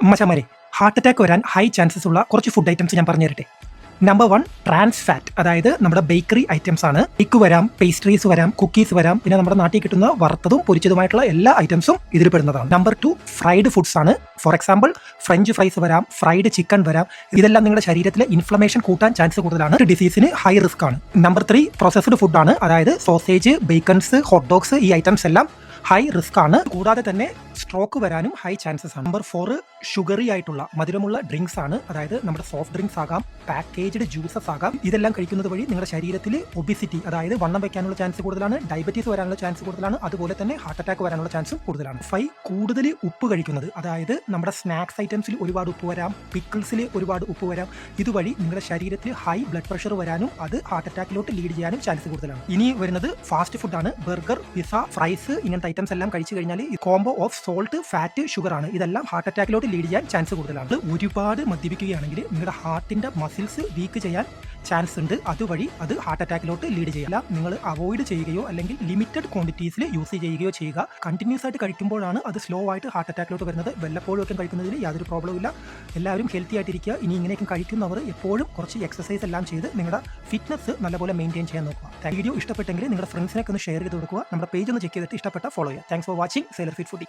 മച്ചാമാരെ, heart attack വരാൻ high chances ഉള്ള കുറച്ച് ഫുഡ് ഐറ്റംസ് ഞാൻ പറഞ്ഞു തരട്ടെ. നമ്പർ 1 ട്രാൻസ് ഫാറ്റ്, അതായത് നമ്മുടെ ബേക്കറി ഐറ്റംസ് ആണ്. കേക്ക് വരാം, പേസ്ട്രീസ് വരാം, കുക്കീസ് വരാം, പിന്നെ നമ്മുടെ നാട്ടിൽ കിട്ടുന്ന വറുത്തതും പൊരിച്ചതുമായിട്ടുള്ള എല്ലാ ഐറ്റംസും ഇതിൽ പെടുന്നതാണ്. നമ്പർ 2 ഫ്രൈഡ് ഫുഡ്സ് ആണ്. ഫോർ എക്സാമ്പിൾ ഫ്രഞ്ച് ഫ്രൈസ് വരാം, ഫ്രൈഡ് ചിക്കൻ വരാം. ഇതെല്ലാം നിങ്ങളുടെ ശരീരത്തിലെ ഇൻഫ്ലമേഷൻ കൂട്ടാൻ ചാൻസ് കൂടുതലാണ്, ഡിസീസിന് ഹൈ റിസ്ക് ആണ്. നമ്പർ 3 പ്രോസസ്ഡ് ഫുഡാണ്, അതായത് സോസേജ്, ബേക്കൺസ്, ഹോട്ട് ഡോഗ്സ്, ഈ ഐറ്റംസ് എല്ലാം ഹൈ റിസ്ക് ആണ്. കൂടാതെ തന്നെ സ്ട്രോക്ക് വരാനും ഹൈ ചാൻസസ് ആണ്. നമ്പർ 4 ഷുഗറി ആയിട്ടുള്ള മധുരമുള്ള ഡ്രിങ്ക്സ് ആണ്, അതായത് നമ്മുടെ സോഫ്റ്റ് ഡ്രിങ്ക്സ് ആകാം, പാക്കേജ്ഡ് ജ്യൂസസ് ആകാം. ഇതെല്ലാം കഴിക്കുന്നത് വഴി നിങ്ങളുടെ ശരീരത്തിൽ ഒബിസിറ്റി, അതായത് വണ്ണം വെക്കാനുള്ള ചാൻസ് കൂടുതലാണ്, ഡയബറ്റീസ് വരാനുള്ള ചാൻസ് കൂടുതലാണ്, അതുപോലെ തന്നെ ഹാർട്ട് അറ്റാക്ക് വരാനുള്ള ചാൻസും കൂടുതലാണ്. 5 കൂടുതൽ ഉപ്പ് കഴിക്കുന്നത്, അതായത് നമ്മുടെ സ്നാക്സ് ഐറ്റംസിൽ ഒരുപാട് ഉപ്പ് വരാം, പിക്കിൾസിൽ ഒരുപാട് ഉപ്പ് വരാം. ഇതുവഴി നിങ്ങളുടെ ശരീരത്തിൽ ഹൈ ബ്ലഡ് പ്രഷർ വരാനും അത് ഹാർട്ട് അറ്റാക്കിലോട്ട് ലീഡ് ചെയ്യാനും ചാൻസ് കൂടുതലാണ്. ഇനി വരുന്നത് ഫാസ്റ്റ് ഫുഡാണ്. ബർഗർ, പിസ്സ, ഫ്രൈസ്, ഇങ്ങനത്തെ ഐറ്റംസ് എല്ലാം കഴിച്ചു കഴിഞ്ഞാൽ ഈ combo of salt, fat, sugar ആണ്. ഇതെല്ലാം ഹാർട്ട് അറ്റാക്കിലോട്ട് ലീഡ് ചെയ്യാൻ ചാൻസ് കൂടുതലാണ്. ഒരുപാട് മദ്യപിക്കുകയാണെങ്കിൽ നിങ്ങളുടെ ഹാർട്ടിന്റെ മസിൽസ് വീക്ക് ചെയ്യാൻ ചാൻസ് ഉണ്ട്. അതുവഴി അത് ഹാർട്ട് അറ്റാക്കിലോട്ട് ലീഡ് ചെയ്യില്ല. നിങ്ങൾ അവോയ്ഡ് ചെയ്യുകയോ അല്ലെങ്കിൽ ലിമിറ്റഡ് ക്വാണ്ടിറ്റീസിൽ യൂസ് ചെയ്യുകയോ ചെയ്യുക. കണ്ടിന്യൂസ് ആയിട്ട് കഴിക്കുമ്പോഴാണ് അത് സ്ലോ ആയിട്ട് ഹാർട്ട് അറ്റാക്കിലോട്ട് വരുന്നത്. വല്ലപ്പോഴും ഒക്കെ കഴിക്കുന്നതിൽ യാതൊരു പ്രോബ്ലവും ഇല്ല. എല്ലാവരും ഹെൽത്തി ആയിട്ടിരിക്കുക. ഇനി ഇങ്ങനെയൊക്കെ കഴിക്കുന്നവർ എപ്പോഴും കുറച്ച് എക്സസൈസ് എല്ലാം ചെയ്ത് നിങ്ങളുടെ ഫിറ്റ്നസ് നല്ലപോലെ മെയിൻറ്റെയിൻ ചെയ്യാൻ നോക്കുക. വീഡിയോ ഇഷ്ടപ്പെട്ടെങ്കിൽ നിങ്ങളുടെ ഫ്രണ്ട്സിനൊക്കെ ഒന്ന് ഷെയർ ചെയ്ത് കൊടുക്കുക. നമ്മുടെ പേജ് ഒന്ന് ചെക്ക് ചെയ്തിട്ട് ഇഷ്ടപ്പെട്ട ഫോളോ ചെയ്യുക. Thanks for watching sailor fit foodie.